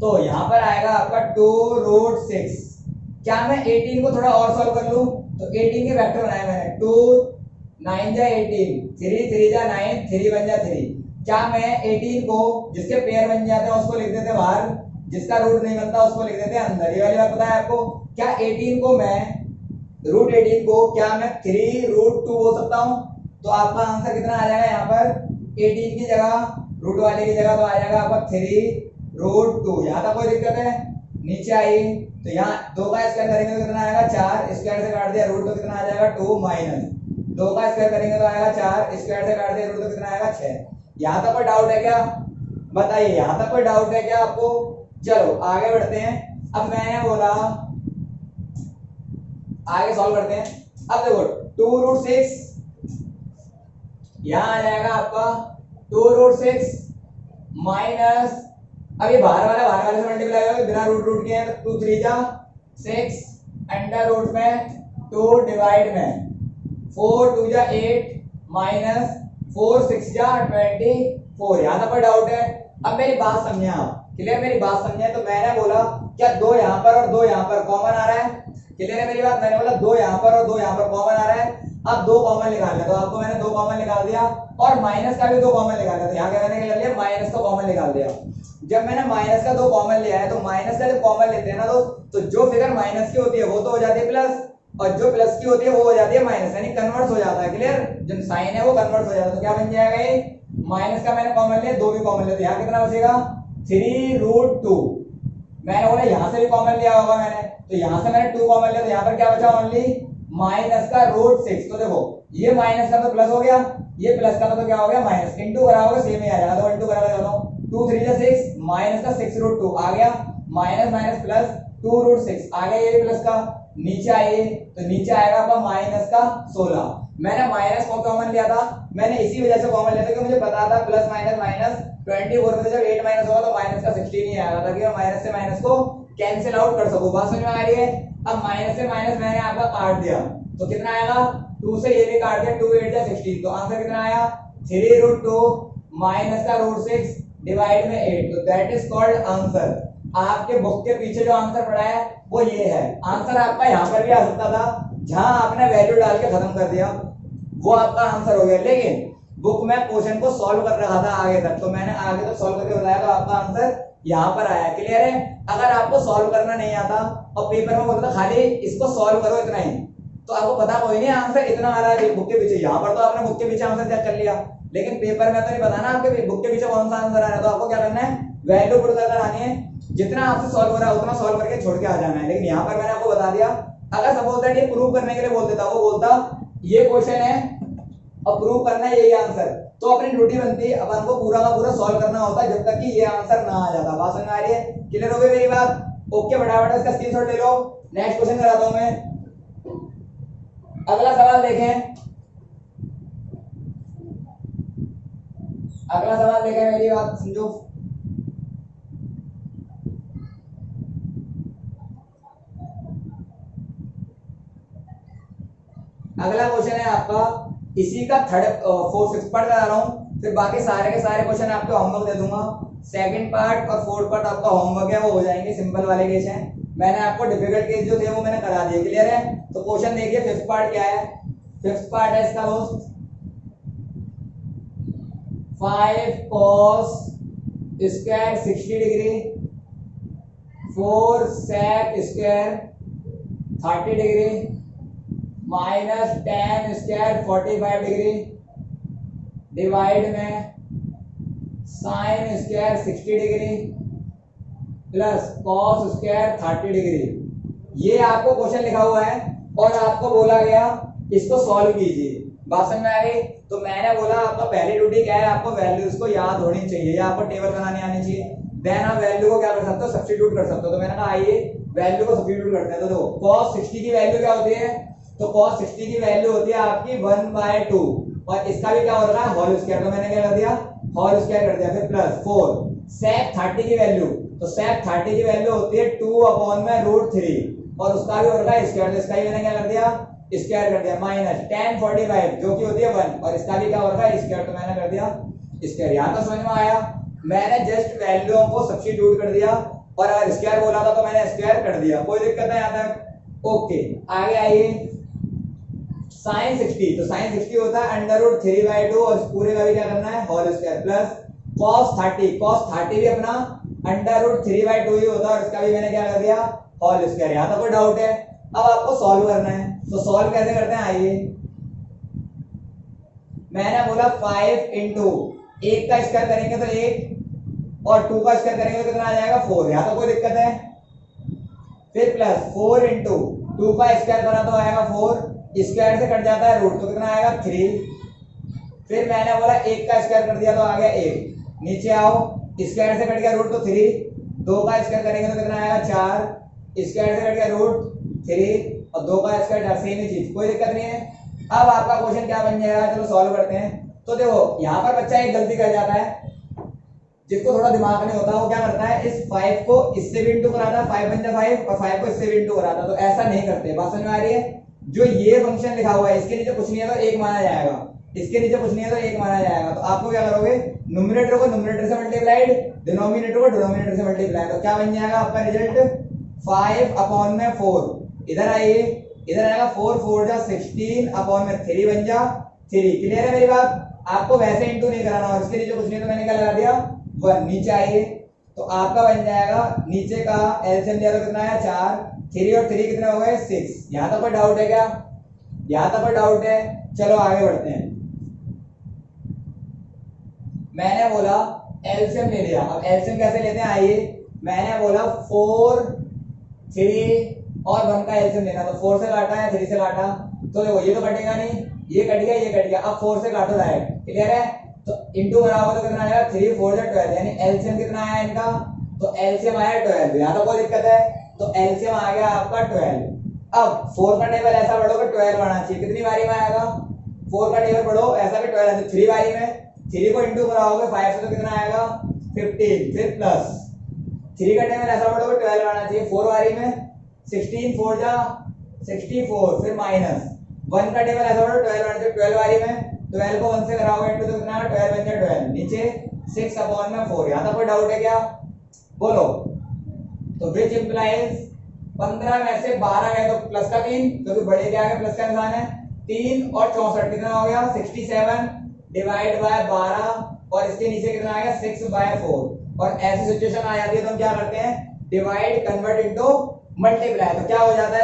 तो यहाँ पर आएगा आपका 2√6। क्या मैं 18 को थोड़ा और सॉल्व कर लूं? तो 18 के वेक्टर बनाए मैंने 2 9 जा 18, 3 3 जा 9, 3 1 जा 3। क्या मैं 18 को जिसके पेयर बन जाते हैं उसको लिख देते हैं बाहर, जिसका रूट नहीं बनता उसको लिख देते हैं अंदर। ये वाली बात पता है आपको? क्या 18 को मैं √18 को क्या मैं 3√2 बोल सकता हूं? तो आपका आंसर कितना आ जाएगा यहाँ पर? 18 की जगह रूट वाले की जगह तो आ जाएगा आपका 3√2। यहाँ तक कोई दिक्कत है? नीचे आइए। तो यहाँ 2 का स्क्वायर करेंगे तो कितना आएगा? 4। स्क्वायर से काट दिया रूट तो कितना आ जाएगा? 2 माइनस 2 का स्क्वायर करेंगे तो आएगा 4। स्क्वायर से काट दिया रूट तो कितना आएगा? 6। यहाँ तक कोई डाउट है क्या? बताइए, यहाँ तक कोई डाउट है क्या आपको? चलो आगे बढ़ते हैं। अब मैंने बोला आगे सॉल्व करते हैं। अब देखो 2√6 यहां आ जाएगा आपका 2√6 माइनस, अब ये बाहर वाले से मल्टीप्लाई होगा बिना रूट के हैं तो 2 3 जा 6 अंडर रूट में 2 डिवाइड में 4 2 जा 8 माइनस 4 6 जा 24। यहां तक कोई डाउट है? अब मेरी बात समझे आप? क्लियर? मेरी बात समझे? तो मैंने बोला क्या 2 यहां पर और 2 यहां पर कॉमन आ रहा है? क्लियर है मेरी बात? मैंने बोला 2 यहां पर और 2 यहां पर कॉमन आ रहा है। अब 2 कॉमन निकाल लिया, तो आपको मैंने 2 कॉमन निकाल दिया और माइनस का भी 2 कॉमन निकाल लिया। तो यहाँ क्या मैंने कर लिया? माइनस का कॉमन निकाल दिया। जब मैंने माइनस का 2 कॉमन लिया है तो माइनस का जब कॉमन लेते हैं ना तो जो फिगर माइनस की होती है वो तो हो जाती है प्लस, और जो प्लस की होती है वो हो जाती है माइनस, यानी कन्वर्ट हो जाता है। क्लियर? जो साइन है वो कन्वर्ट हो जाता है। तो क्या बन जाएगा ये? माइनस का मैंने कॉमन लिया, 2 भी कॉमन लिया, तो यहाँ कितना बचेगा? 3√2। मैंने बोला यहाँ से भी कॉमन लिया होगा मैंने, तो यहाँ से मैंने 2 कॉमन लिया, तो यहाँ पर क्या बचा? ओनली माइनस का √6। तो देखो ये माइनस का तो प्लस हो गया, ये प्लस का तो क्या हो गया? माइनस। इंटू कराओगे सेम ही आ जाएगा, तो इंटू करा दोनों। 2 3 जा 6 माइनस का 6√2 आ गया, माइनस माइनस प्लस 2√6 आ गया, ये प्लस का। नीचे आइए तो नीचे आएगा आपका माइनस का 16। मैंने माइनस को कॉमन लिया था, मैंने इसी वजह से कॉमन लिया था कि मुझे पता था प्लस माइनस माइनस 24 में से जब 8 माइनस होगा तो माइनस का 16 ही आएगा, ताकि मैं माइनस से माइनस को कैंसिल आउट कर सकूं। बात समझ में आ रही है? अब माइनस से माइनस मैंने आपका काट दिया तो कितना आएगा? 2 से ये भी काट दिया, 2 8 जा 16, तो आंसर कितना आया? 3√2 माइनस का √6 डिवाइड में 8। तो दैट इज कॉल्ड आंसर। आपके बुक के पीछे जो आंसर पड़ा है वो ये है। आंसर आपका यहाँ पर भी आ सकता था, जहां आपने वैल्यू डाल के खत्म कर दिया वो आपका आंसर हो गया, लेकिन बुक में क्वेश्चन को सॉल्व कर रहा था आगे तक, तो मैंने आगे तक सॉल्व करके बताया, तो आपका आंसर यहाँ पर आया। क्लियर है? अगर आपको सॉल्व करना नहीं आता और पेपर में बोलता खाली इसको सॉल्व करो इतना ही, तो आपको पता कोई नहीं आंसर इतना आ रहा है बुक के पीछे। यहाँ पर तो आपने बुक के पीछे आंसर चेक कर लिया, लेकिन पेपर में तो नहीं पता ना आपके बुक के पीछे कौन सा आंसर आ रहा है। तो आपको क्या करना है? वैल्यू पुट कर आनी है, जितना आपसे सॉल्व हो रहा है उतना सॉल्व करके छोड़ के आ जाना है। लेकिन यहाँ पर मैंने आपको बता दिया, अगर सपोज दैट ये प्रूव करने के लिए बोल देता, वो बोलता ये क्वेश्चन है और प्रूव करना है यही आंसर, तो अपनी ड्यूटी बनती है अपन को पूरा का पूरा सॉल्व करना होता है जब तक कि ये आंसर ना आ जाता। बात समझ में आ रही है? क्लियर हो गई मेरी बात? ओके, फटाफट इसका स्क्रीनशॉट ले लो। नेक्स्ट क्वेश्चन कराता हूं मैं। अगला सवाल देखें, अगला सवाल देखें, मेरी बात समझो। अगला क्वेश्चन है आपका इसी का थर्ड फोर्थ फिफ्थ पार्ट करा रहा हूं, फिर बाकी सारे के सारे क्वेश्चन आपको होमवर्क दे दूंगा। सेकंड पार्ट और फोर्थ पार्ट आपका होमवर्क है, वो हो जाएंगे, सिंपल वाले केस हैं। मैंने आपको डिफिकल्ट केस जो थे वो मैंने करा दिए। क्लियर है? तो क्वेश्चन देखिए, फिफ्थ पार्ट क्या है? फिफ्थ पार्ट है इसका दोस्त 5 cos square 60 degree 4 sec square 30 degree minus tan square 45 degree divide में sin square 60 degree plus cos square 30 degree. ये आपको क्वेश्चन लिखा हुआ है और आपको बोला गया इसको सॉल्व कीजिए। बात समझ में आ गई? तो मैंने बोला आपका पहली ड्यूटी क्या है? आपको वैल्यूज को याद होनी चाहिए या आपको टेबल बनाने आनी चाहिए, देन आप वैल्यू को क्या कर सकते हो? सब्स्टिट्यूट कर सकते हो। तो मैंने कहा आइए वैल्यू को सब्स्टिट्यूट करते हैं। तो देखो cos 60 की वैल्यू क्या होती है? तो cos 60 की वैल्यू होती है आपकी 1/2 और इसका भी क्या हो रहा है? Whole square. तो मैंने क्या कर दिया? होल स्क्वायर कर दिया। फिर प्लस 4 sec 30 की वैल्यू, तो sec 30 की वैल्यू होती है 2/√3 और उसका भी हो रहा है स्क्वायर, तो इसका ही मैंने क्या कर दिया? स्क्वायर कर दिया। माइनस tan 45 जो कि होती है 1 और इसका भी क्या हो रहा है? स्क्वायर, तो मैंने कर दिया स्क्वायर। यहाँ तो समझ में आया। मैंने जस्ट वैल्यूओं को सब्स्टिट्यूट कर दिया और अगर स्क्वायर बोला था तो मैंने स्क्वायर कर दिया, कोई दिक्कत है यहाँ तक? ओके, आगे आइए। साइन 60, तो साइन 60 होता है √3/2 और इस पूरे का भी क्या करना है, whole square, plus cos 30, cos 30 भी अपना √3/2 ही होता है और इसका भी मैंने क्या कर दिया, होल स्क्वायर। यहाँ तो कोई डाउट है? अब आपको सॉल्व करना है, तो सॉल्व कैसे करते हैं, आइए। मैंने बोला 5 इंटू 1 का स्क्वायर करेंगे तो 1 और 2 का स्क्वायर करेंगे तो कितना आ जाएगा, 4। यहाँ तो कोई दिक्कत है? फिर प्लस 4 इंटू 2 का स्क्वायर करा तो आएगा 4, स्क्वायर से कट जाता है रूट तो कितना आएगा, 3। फिर मैंने बोला 1 का स्क्वायर कर दिया तो आ गया 1, नीचे आओ, स्क्वायर से कट गया रूट तो 3, 2 का स्क्वायर करेंगे तो कितना आएगा, 4, स्क्वायर से कट गया रूट 3 और 2 का स्क्वायर, सेम ही चीज, कोई दिक्कत नहीं है। अब आपका क्वेश्चन क्या बन जाएगा, चलो सॉल्व करते हैं। तो देखो यहाँ पर बच्चा एक गलती कर जाता है, जिसको थोड़ा दिमाग नहीं होता वो क्या करता है, इस 5 को इससे भी इंटू कराता है, 5 बन जाए 5 और 5 को इससे भी इंटू कराता है, तो ऐसा नहीं करते। बात समझ में आ रही है? जो ये फंक्शन लिखा हुआ है इसके नीचे कुछ नहीं है तो 1 माना जाएगा, इसके नीचे कुछ नहीं है तो 1 माना जाएगा। तो आपको क्या करोगे, न्यूमरेटर को न्यूमरेटर से मल्टीप्लाइड, डिनोमिनेटर को डिनोमिनेटर से मल्टीप्लाई, तो क्या बन जाएगा आपका रिजल्ट, 5/4। इधर आइए, इधर आएगा 4 4 जा 16/3 बन जा 3। क्लियर है मेरी बात? आपको वैसे इंटू नहीं कराना और इसके नीचे कुछ नहीं तो मैंने क्या लगा दिया, 1। नीचे आइए, तो आपका बन जाएगा, नीचे का एलसीएम दिया तो कितना आया, 4, 3 और 3 कितने हो गए, 6। यहाँ तक कोई डाउट है क्या? यहाँ तक कोई डाउट है? चलो आगे बढ़ते हैं। मैंने बोला एलसीएम ले लिया, अब एलसीएम कैसे लेते हैं, आइए। मैंने बोला 4, 3 और 1 का एलसीएम लेना, तो 4 से काटा है, 3 से काटा, तो देखो ये तो कटेगा नहीं, ये कट गया, ये कट गया, अब 4 से काटो डायरेक्ट। क्लियर है? तो इंटू बनाओगे तो कितना आएगा, 3 4 जा 12, यानी एलसीएम कितना आया इनका, तो एलसीएम आया 12। यहाँ तो कोई दिक्कत है? तो एलसीएम आ गया आपका 12। अब 4 का टेबल ऐसा पढ़ोगे 12 आना चाहिए, कितनी बारी में आएगा, 4 का टेबल पढ़ो ऐसा भी 12 है, 3 बारी में, 3 को इंटू कराओगे 5 से तो कितना आएगा, 15। फिर प्लस 3 का टेबल ऐसा पढ़ोगे 12 आना चाहिए, 4 बारी में, 16 4 जा 64, फिर माइनस 1 का टेबल ऐसा पढ़ो 12 आना चाहिए, 12 बारी में, 12 को 1 से कराओगे इंटू तो कितना, 12 बन जाए 12, नीचे 6/4। यहाँ तक कोई डाउट है क्या, बोलो? तो विच इंप्लाइज 15 में से 12 गए तो प्लस का 3, क्योंकि बड़े के आगे प्लस का निशान है, 3 और 64 कितना हो गया, 67 डिवाइड बाय 12 और इसके नीचे कितना आ गया, 6/4। और ऐसी सिचुएशन आ जाती है तो हम क्या करते हैं, डिवाइड कन्वर्ट इनटू मल्टीप्लाई। तो क्या हो जाता है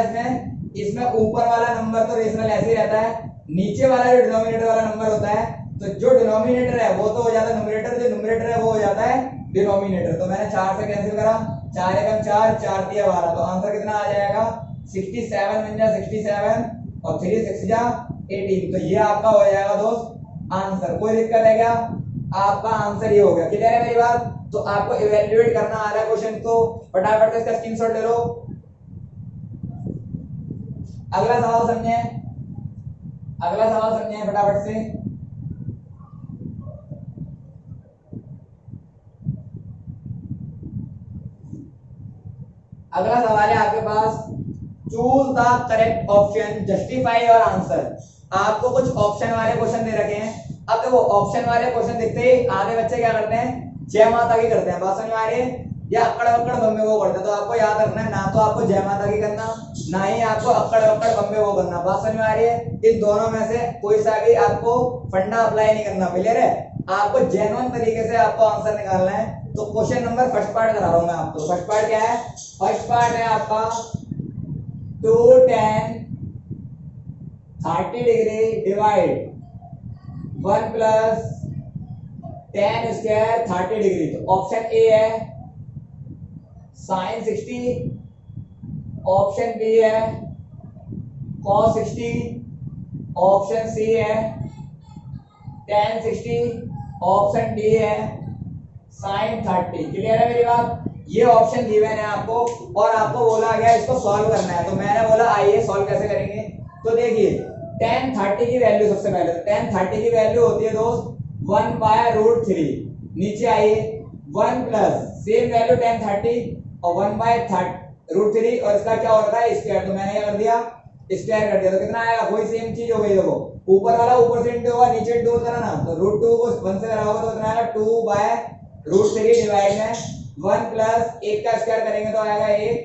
इसमें ऊपर वाला नंबर तो रेशनल ऐसे ही रहता है, नीचे वाला जो डिनोमिनेटर वाला नंबर होता है, तो जो डिनोमिनेटर है वो तो हो जाता है न्यूमरेटर, जो न्यूमरेटर है वो हो जाता है डिनोमिनेटर। तो मैंने 4 से कैंसिल करा, 4 एकम 4, 4 दिया 12, तो आंसर कितना आ जाएगा, 67 बन जा 67 और 3 6 जा 18। तो ये आपका हो जाएगा दोस्त आंसर। कोई दिक्कत है क्या? आपका आंसर ये हो गया। क्लियर है मेरी बात? तो आपको इवैल्यूएट करना आ रहा है क्वेश्चन, तो फटाफट से इसका स्क्रीनशॉट ले लो। अगला सवाल समझे, अगला सवाल समझे फटाफट से। अगला सवाल है आपके पास, choose the correct option, justify your answer. आपको कुछ ऑप्शन वाले क्वेश्चन दे रखे हैं। अब देखो ऑप्शन वाले क्वेश्चन दिखते ही आधे बच्चे क्या करते हैं, जय माता की करते हैं। बात समझ में आ रही है? या अक्कड़ बक्कड़ बम्बे वो करते हैं। तो आपको याद रखना है, ना तो आपको जय माता की करना, ना ही आपको अक्कड़ बक्कड़ बम्बे वो करना। बात समझ में आ रही है? इन दोनों में से कोई सा भी आपको फंडा अप्लाई नहीं करना। क्लियर है? आपको जेन्युइन तरीके से आपको आंसर निकालना है। तो क्वेश्चन नंबर फर्स्ट पार्ट करा रहा हूं मैं आपको। फर्स्ट पार्ट क्या है? फर्स्ट पार्ट है आपका 2 tan 30 degree divide 1 plus tan square 30 degree. तो ऑप्शन ए है साइन 60, ऑप्शन बी है cos 60, ऑप्शन सी है tan 60, ऑप्शन डी है साइन 30। क्लियर है मेरी बात? ये ऑप्शन गिवन है आपको और आपको बोला गया इसको सॉल्व करना है। तो मैंने बोला आइए सॉल्व कैसे करेंगे। तो देखिए tan 30 की वैल्यू सबसे पहले, तो tan 30 की वैल्यू होती है दोस्त 1/√3। नीचे आइए 1 प्लस सेम वैल्यू tan 30 और 1/√3 और इसका क्या होता है स्क्वायर। तो मैंने क्या कर दिया स्क्वायर कर दिया तो कितना आएगा, वही सेम चीज हो गई। देखो ऊपर वाला ऊपर से इंटू होगा, नीचे इंटू होता है ना, तो रूट 2 को 1 से कराओगे तो कितना आएगा 2 बाय रूट 3 डिवाइड में 1 प्लस 1 का स्क्वायर करेंगे तो आएगा 1,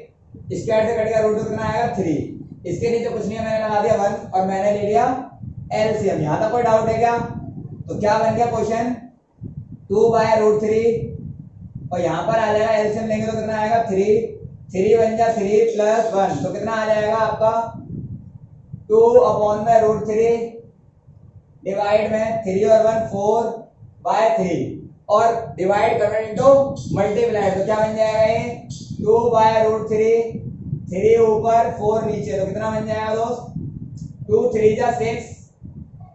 स्क्वायर से कटेगा रूट 2 कितना आएगा 3। इसके नीचे कुछ नहीं है, मैंने लगा दिया 1 और मैंने ले लिया एलसीएम। यहां तक कोई डाउट है क्या? तो क्या बन गया क्वेश्चन, 2 बाय रूट 3 और यहां पर आ जाएगा एलसीएम लेंगे तो कितना आएगा 3, 3 बन जा 3 प्लस 1 तो कितना आ जाएगा आपका 2 अपॉन में रूट 3 डिवाइड में 3 और 1 4 बाय 3 और डिवाइड करना इनटू मल्टीप्लाई तो क्या बन जाएगा ये 2 बाय रूट 3, 3 ऊपर 4 नीचे तो कितना बन जाएगा दोस्त 2 3 जा 6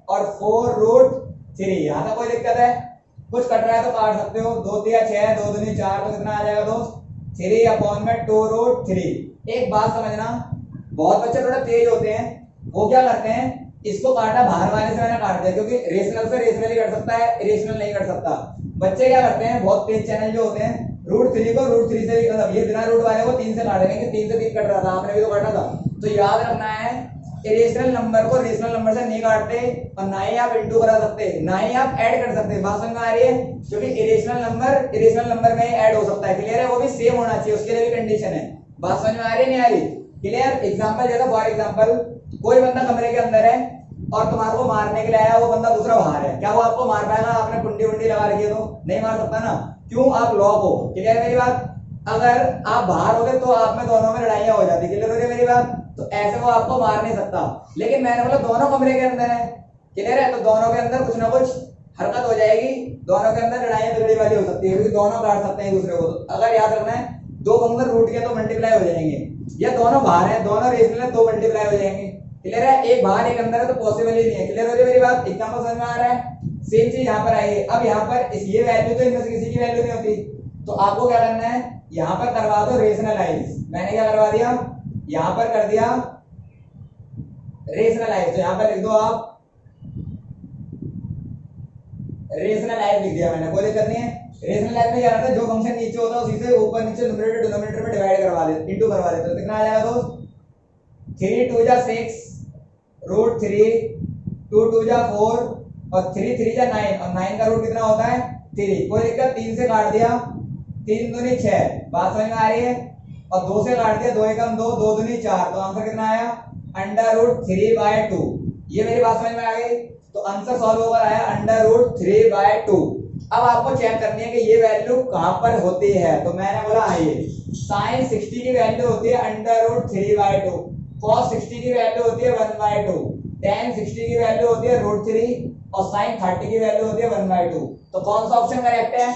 और 4 रूट 3। यहां तक कोई दिक्कत है? कुछ कट रहा है तो काट सकते हो, 2 3 6 2 दूनी 4 तो कितना आ जाएगा दोस्त 3 अपॉन में 2 रूट 3। एक बात समझना, बहुत बच्चे थोड़ा तेज होते हैं, वो क्या करते हैं इसको काटा बाहर वाले से मैंने काट दिया क्योंकि रेशनल से रेशनल ही कर सकता है, इरेशनल नहीं कर सकता। बच्चे क्या करते हैं बहुत तेज चैनल जो होते हैं रूट 3 को रूट 3 से मतलब ये बिना रूट वाले को 3 से काट देंगे, 3 से 3 कट रहा था, आपने भी तो काटा था। तो याद रखना है इरेशनल नंबर को रेशनल नंबर से नहीं काटते और ना ही आप इंटू करा सकते, ना ही आप ऐड कर सकते। बात समझ में आ रही है? क्योंकि इरेशनल नंबर में ही ऐड हो सकता है, क्लियर है? वो भी सेम होना चाहिए, उसके लिए भी कंडीशन है। बात समझ में आ रही है नहीं आ रही? क्लियर? एग्जांपल जैसा फॉर एग्जांपल कोई बंदा कमरे के अंदर है और तुम्हारे को मारने के लिए आया, वो बंदा दूसरा बाहर है, क्या वो आपको मार पाएगा? आपने कुंडी वुंडी लगा रखी है तो नहीं मार सकता ना, क्यों? आप लॉक हो। क्लियर है मेरी बात? अगर आप बाहर हो गए तो आप में दोनों में लड़ाइयां हो जाती। क्लियर हो रही है मेरी बात? तो ऐसे वो आपको मार नहीं सकता। लेकिन मैंने बोला दोनों कमरे के अंदर है, क्लियर है? तो दोनों के अंदर कुछ ना कुछ हरकत हो जाएगी, दोनों के अंदर लड़ाइयां बिगड़ी वाली हो सकती है क्योंकि दोनों काट सकते हैं एक दूसरे को। तो अगर याद रखना है दो बंदर रूट के तो मल्टीप्लाई हो जाएंगे, या दोनों बाहर है दोनों रेशनल है, दो मल्टीप्लाई हो जाएंगे। क्लियर है? एक बाहर एक अंदर है तो पॉसिबल ही नहीं है। क्लियर हो रही है मेरी बात? एग्जांपल समझ में आ रहा है? सेम चीज यहाँ पर आई है। अब यहाँ पर ये वैल्यू तो इनमें से किसी की वैल्यू नहीं होती, तो आपको क्या करना है यहाँ पर करवा दो रेशनलाइज। मैंने क्या करवा दिया यहाँ पर कर दिया रेशनलाइज, तो यहाँ पर लिख दो आप रेशनलाइज लिख दिया मैंने, कोई दिक्कत नहीं है। रेशनलाइज में क्या करता है जो फंक्शन नीचे होता है उसी से ऊपर नीचे न्यूमरेटर डिनोमिनेटर में डिवाइड करवा देते, इंटू करवा देते, तो कितना आ जाएगा दोस्त 3 2 जा 6 रूट 3 2 2 जा 4 और 3 3 जा 9 और 9 का रूट कितना होता है 3। कोई दिक्कत? 3 से काट दिया 3 दूनी 6, बात समझ में आ रही है? और 2 से काट दिया 2 एकम 2 2 दूनी 4, तो आंसर कितना आया अंडर रूट 3/2। ये मेरी बात समझ में आ गई? तो आंसर सॉल्व होकर आया अंडर रूट 3/2। अब आपको चेक करनी है कि ये वैल्यू कहां पर होती है, तो मैंने बोला आइए sin 60 की वैल्यू होती है अंडर रूट 3/2, cos 60 की वैल्यू होती है 1/2, tan 60 की वैल्यू होती है रूट 3 और sin 30 की वैल्यू होती है 1/2। तो कौन सा ऑप्शन करेक्ट है?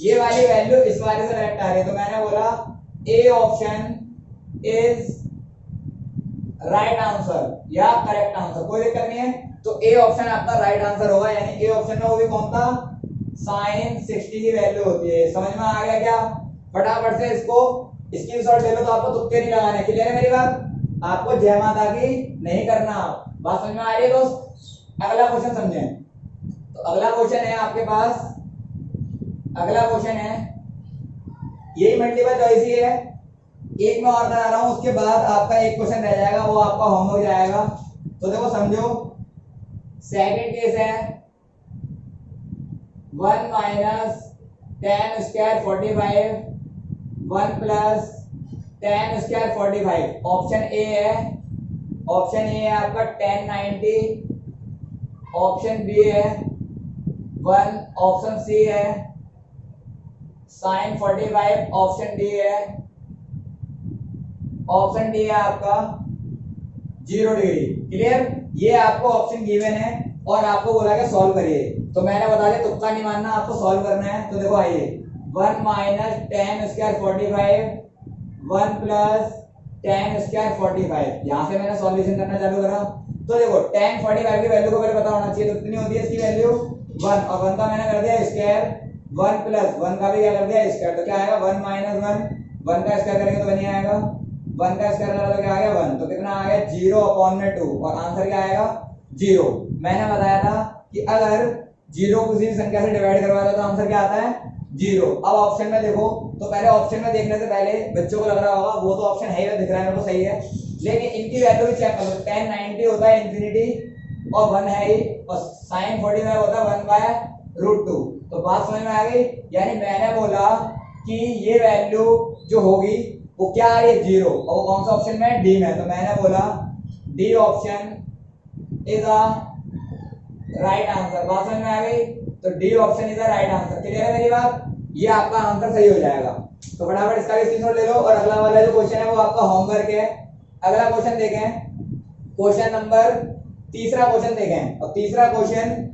ये वाली वैल्यू इस वाले से करेक्ट आ रही है, तो मैंने बोला A option is right answer या करेक्ट आंसर, कोई दिक्कत नहीं है। तो ए ऑप्शन आपका राइट आंसर होगा, यानी ए ऑप्शन में वो भी कौन था sin 60 की वैल्यू होती है। समझ में आ गया क्या? फटाफट से इसको स्क्रीनशॉट ले लो, तो आपको तुक्के नहीं लगाने। क्लियर है मेरी बात? आपको जय माता की नहीं करना। बात समझ में आ रही है दोस्त? अगला क्वेश्चन समझें। तो अगला क्वेश्चन है आपके पास, अगला क्वेश्चन है यही मल्टीपल चॉइस ही है, एक में और करा रहा हूं, उसके बाद आपका एक क्वेश्चन रह जाएगा, वो आपका होमवर्क जाएगा। तो देखो समझो, सेकंड केस है 1 minus tan square 45 1 plus tan square 45। Option A है, ऑप्शन ए है आपका tan 90, ऑप्शन बी है 1, ऑप्शन सी है sin 45, ऑप्शन डी है, ऑप्शन डी है आपका 0 डिग्री। क्लियर? ये आपको ऑप्शन गिवन है और आपको बोला कि सॉल्व करिए, तो मैंने बता दिया तुक्का नहीं मानना, आपको सॉल्व करना है। तो देखो आइए 1 minus tan square 45 1 plus tan square 45, यहां से मैंने सॉल्यूशन करना चालू करा। तो देखो tan 45 की वैल्यू को पहले पता होना चाहिए, तो कितनी होती है इसकी वैल्यू 1 और 1 का मैंने कर दिया स्क्वायर, 1 प्लस 1 का भी क्या कर दिया स्क्वायर, तो क्या आएगा 1 माइनस 1 का स्क्वायर करेंगे तो बनी आएगा 1 का स्क्वायर करा तो क्या आ गया 1, तो कितना आ गया 0/2 और आंसर क्या आएगा 0। मैंने बताया था कि अगर 0 किसी भी संख्या से डिवाइड करवा दो तो आंसर क्या आता है 0। अब ऑप्शन में देखो, तो पहले ऑप्शन में देखने से पहले बच्चों को लग रहा होगा वो तो ऑप्शन है ही दिख रहा है मेरे को, सही है, लेकिन इनकी वैल्यू भी चेक कर लो। tan 90 होता है इंफिनिटी और 1 है ही, और sin 45 होता है 1/√2। तो बात समझ में आ गई। यानी मैंने बोला कि ये वैल्यू जो होगी वो क्या आ रही है, 0, और वो कौन सा ऑप्शन में है, डी में। तो मैंने बोला D option is a right answer. बात समझ में आ गई। तो D option is a right answer. Clear है मेरी बात, ये आपका आंसर सही हो जाएगा। तो फटाफट इसका भी स्क्रीनशॉट ले लो। और अगला वाला जो क्वेश्चन है वो आपका होमवर्क है। अगला क्वेश्चन देखें, क्वेश्चन नंबर तीसरा क्वेश्चन देखें। और तीसरा क्वेश्चन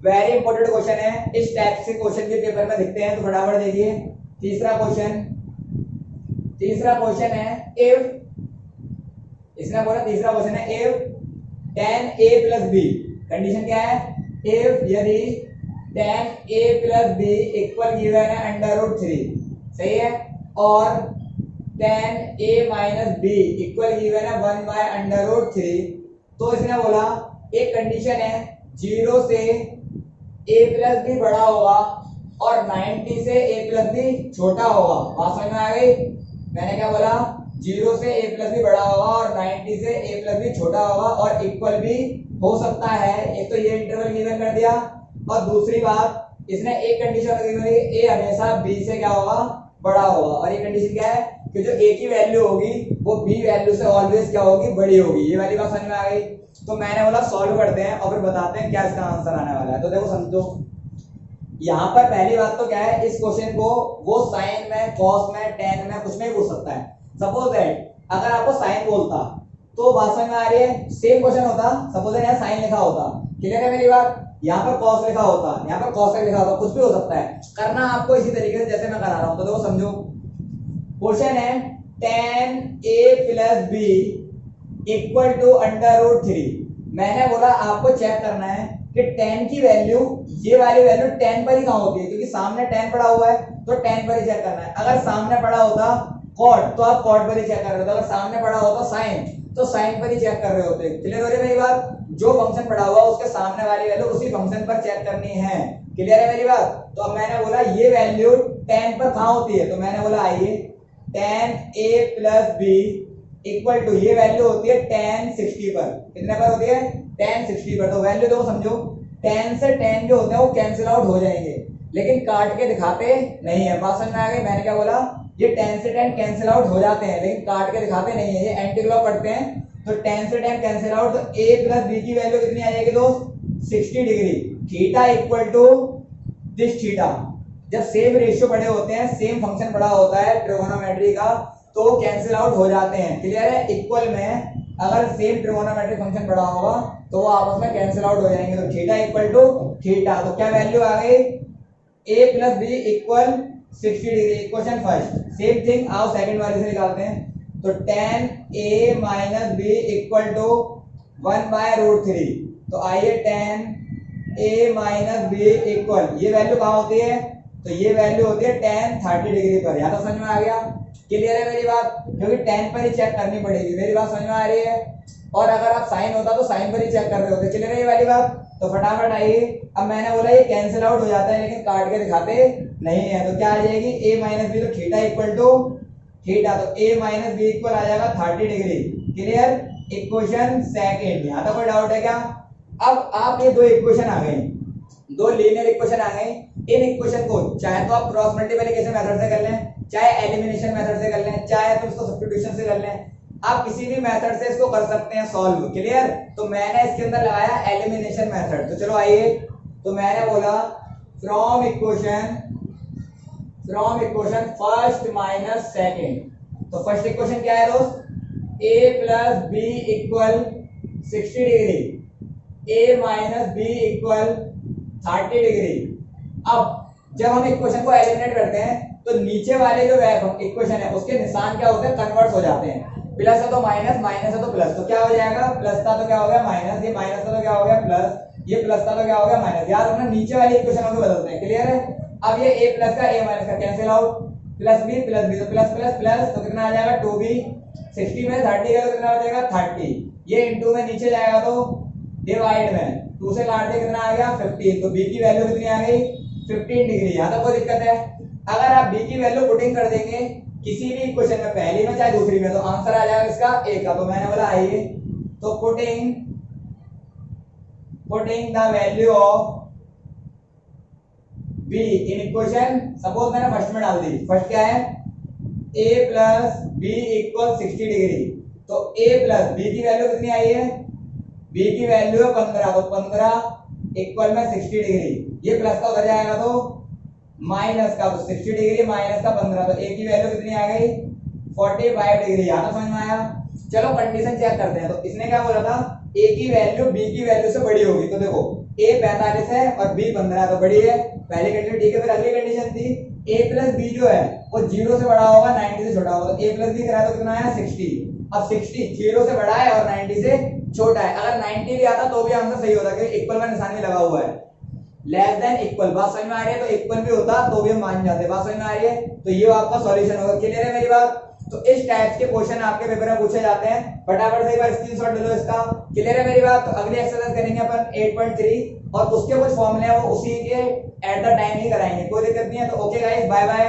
वेरी इंपॉर्टेंट क्वेश्चन है, इस टाइप से क्वेश्चन के पेपर में दिखते हैं। तो फटाफट देखिए तीसरा क्वेश्चन है इफ, इसने बोला तीसरा क्वेश्चन है if tan a plus b, condition क्या है, इफ यदि tan a plus b equal given है √3, सही है, और tan a minus b equal given है 1/√3, तो इसने बोला एक कंडीशन है 0 से a plus b बड़ा होगा और 90 से a plus b छोटा होगा। बात समझ में आ गई। मैंने क्या बोला, 0 से a plus b बड़ा होगा और 90 से a plus b छोटा होगा और इक्वल भी हो सकता है। एक तो ये इंटरवल गिवन कर दिया, और दूसरी बात इसने एक कंडीशन गिवन है, a हमेशा b से क्या होगा, बड़ा होगा। और ये कंडीशन क्या है कि जो a की वैल्यू होगी वो b वैल्यू से ऑलवेज क्या होगी, बड़ी होगी। ये वाली बात समझ में आ गई। तो मैंने बोला सॉल्व करते हैं और फिर बताते हैं क्या इसका आंसर आने वाला है। तो देखो समझो, यहाँ पर पहली बात तो क्या है, इस क्वेश्चन को वो साइन में, कॉस में, टेन में, कुछ में भी पूछ सकता है। सपोज दैट अगर आपको साइन बोलता तो बात समझ में आ रही है, सेम क्वेश्चन होता। सपोज दैट यहाँ साइन लिखा होता, क्लियर है मेरी बात, यहाँ पर कॉस लिखा होता, यहाँ पर कॉस लिखा होता, कुछ भी हो सकता है। करना आपको इसी तरीके से जैसे मैं करा रहा हूँ। तो देखो समझो, क्वेश्चन है tan a plus b equal to √3। मैंने बोला आपको चेक करना है कि tan की वैल्यू, ये वाली वैल्यू tan पर ही कहाँ होती है, क्योंकि सामने tan पड़ा हुआ है तो tan पर ही चेक करना है। अगर सामने पड़ा होता cot तो आप cot पर ही चेक कर रहे होते, अगर सामने पड़ा होता sin तो sin पर ही चेक कर रहे होते। क्लियर हो रही है मेरी बात। जो फंक्शन पड़ा हुआ उसके सामने वाली वैल्यू उसी फंक्शन पर चेक करनी है। क्लियर है मेरी बात। तो अब मैंने बोला ये वैल्यू tan पर कहाँ होती है, तो मैंने बोला आइए tan a plus b equal to, ये वैल्यू होती है tan 60 पर। कितने पर होती है, tan 60 पर। तो वैल्यू देखो समझो, tan से tan जो होते हैं वो कैंसिल आउट हो जाएंगे, लेकिन काट के दिखाते नहीं है। बात समझ में आ गई। मैंने क्या बोला, ये tan से tan कैंसिल आउट हो जाते हैं लेकिन काट के दिखाते नहीं है, ये एंटी क्लॉक करते हैं। तो tan से tan कैंसिल आउट, तो a plus b की वैल्यू कितनी आ जाएगी दोस्त, 60 degree. Theta equal to this theta. जब सेम रेशियो बड़े होते हैं, सेम फंक्शन बड़ा होता है ट्रिगोनोमेट्री का, तो कैंसिल आउट हो जाते हैं। क्लियर है। इक्वल में अगर सेम ट्रिगोनोमेट्रिक फंक्शन बड़ा होगा तो वो आपस में कैंसिल आउट हो जाएंगे। तो थीटा इक्वल टू थीटा, तो क्या वैल्यू आ गई, a plus b equal 60 degree. Equation first, same thing आओ सेकंड वाले से निकालते हैं। तो tan a minus b equal to 1/√3। तो आइए tan a minus b equal, ये वैल्यू कहाँ होती है, तो ये वैल्यू होती है tan 30 डिग्री पर। यहाँ तो समझ में आ गया। क्लियर है मेरी बात, क्योंकि tan पर ही चेक करनी पड़ेगी। मेरी बात समझ में आ रही है। और अगर आप साइन होता तो साइन पर ही चेक कर रहे होते। क्लियर है ये वाली बात। तो फटाफट आइए, अब मैंने बोला ये कैंसिल आउट हो जाता है लेकिन काट के दिखाते नहीं है। तो क्या आ जाएगी, a माइनस बी, तो थीटा इक्वल टू थीटा, तो a माइनस बी इक्वल आ जाएगा 30 डिग्री। क्लियर। इक्वेशन सेकंड, यहाँ तक कोई डाउट है क्या। अब आप ये दो इक्वेशन आ गए, दो लीनियर इक्वेशन आ गए। इन इक्वेशन को चाहे तो आप क्रॉस मल्टीप्लिकेशन मेथड से कर लें, चाहे एलिमिनेशन मेथड से कर लें, चाहे तो इसको सब्स्टिट्यूशन से कर लें। आप किसी भी मेथड से इसको कर सकते हैं सॉल्व। क्लियर। तो मैंने इसके अंदर लगाया एलिमिनेशन मेथड। तो चलो आइए, तो मैंने बोला from equation first minus second. तो फर्स्ट इक्वेशन क्या है दोस्त, a plus B equal 60 degree, a minus B equal 30 degree. अब जब हम इक्वेशन को एलिमिनेट करते हैं तो नीचे वाले जो इक्वेशन है उसके निशान क्या होते हैं, कन्वर्ट हो जाते हैं। प्लस है तो माइनस, माइनस है तो प्लस। तो क्या हो जाएगा, प्लस था तो क्या हो गया माइनस, ये माइनस था तो क्या हो गया प्लस, ये प्लस था तो क्या हो गया माइनस। याद रखना नीचे वाली इक्वेशन को बदलते हैं। क्लियर है। अब ये a प्लस का a माइनस का कैंसिल आउट, प्लस b तो प्लस प्लस प्लस, तो कितना आ जाएगा 2b। 60 में 30 का तो कितना हो जाएगा 30। ये इनटू में नीचे जाएगा तो डिवाइड में 2 से काट दे, कितना आ गया 15। तो b की वैल्यू कितनी आ गई 15 डिग्री। यहाँ तक कोई दिक्कत है। अगर आप b की वैल्यू पुटिंग कर देंगे किसी भी इक्वेशन में पहली में चाहे दूसरी में, तो आंसर आ जाएगा इसका ए का। तो मैंने बोला आइए, तो putting the value of b in equation, suppose मैंने फर्स्ट में डाल दी, फर्स्ट क्या है a plus B equal 60 degree. तो a प्लस बी की वैल्यू कितनी आई है, b की वैल्यू है 15, तो 15 इक्वल में 60 डिग्री, ये प्लस का उधर जाएगा तो माइनस का, तो 60 डिग्री माइनस का 15, तो a की वैल्यू कितनी आ गई 45 डिग्री। यहाँ समझ में आया। चलो कंडीशन चेक करते हैं। तो इसने क्या बोला था, a की वैल्यू b की वैल्यू से बड़ी होगी। तो देखो a 45 है और b 15 तो बड़ी है, पहली कंडीशन ठीक है। फिर अगली कंडीशन थी a प्लस बी जो है वो 0 से बड़ा होगा 90 से छोटा होगा। तो a प्लस बी कराया तो कितना आया 60। अब 60 0 से बड़ा है और 90 से छोटा है। अगर 90 भी आता तो भी आंसर सही होता, क्योंकि इक्वल का निशान भी लगा हुआ है। लेस देन इक्वल, बात समझ में आ रही है। तो इक्वल भी होता तो भी हम मान जाते, बात समझ में आ रही है। तो ये आपका सॉल्यूशन होगा। क्लियर है मेरी बात। तो इस टाइप के क्वेश्चन आपके पेपर में पूछे जाते हैं। फटाफट से एक बार स्क्रीनशॉट ले लो इसका। क्लियर है मेरी बात। तो अगली एक्सरसाइज करेंगे अपन 8.3 और उसके कुछ फॉर्मूले हैं वो उसी के एट द टाइम ही कराएंगे, कोई दिक्कत नहीं है। तो ओके गाइस, बाय बाय।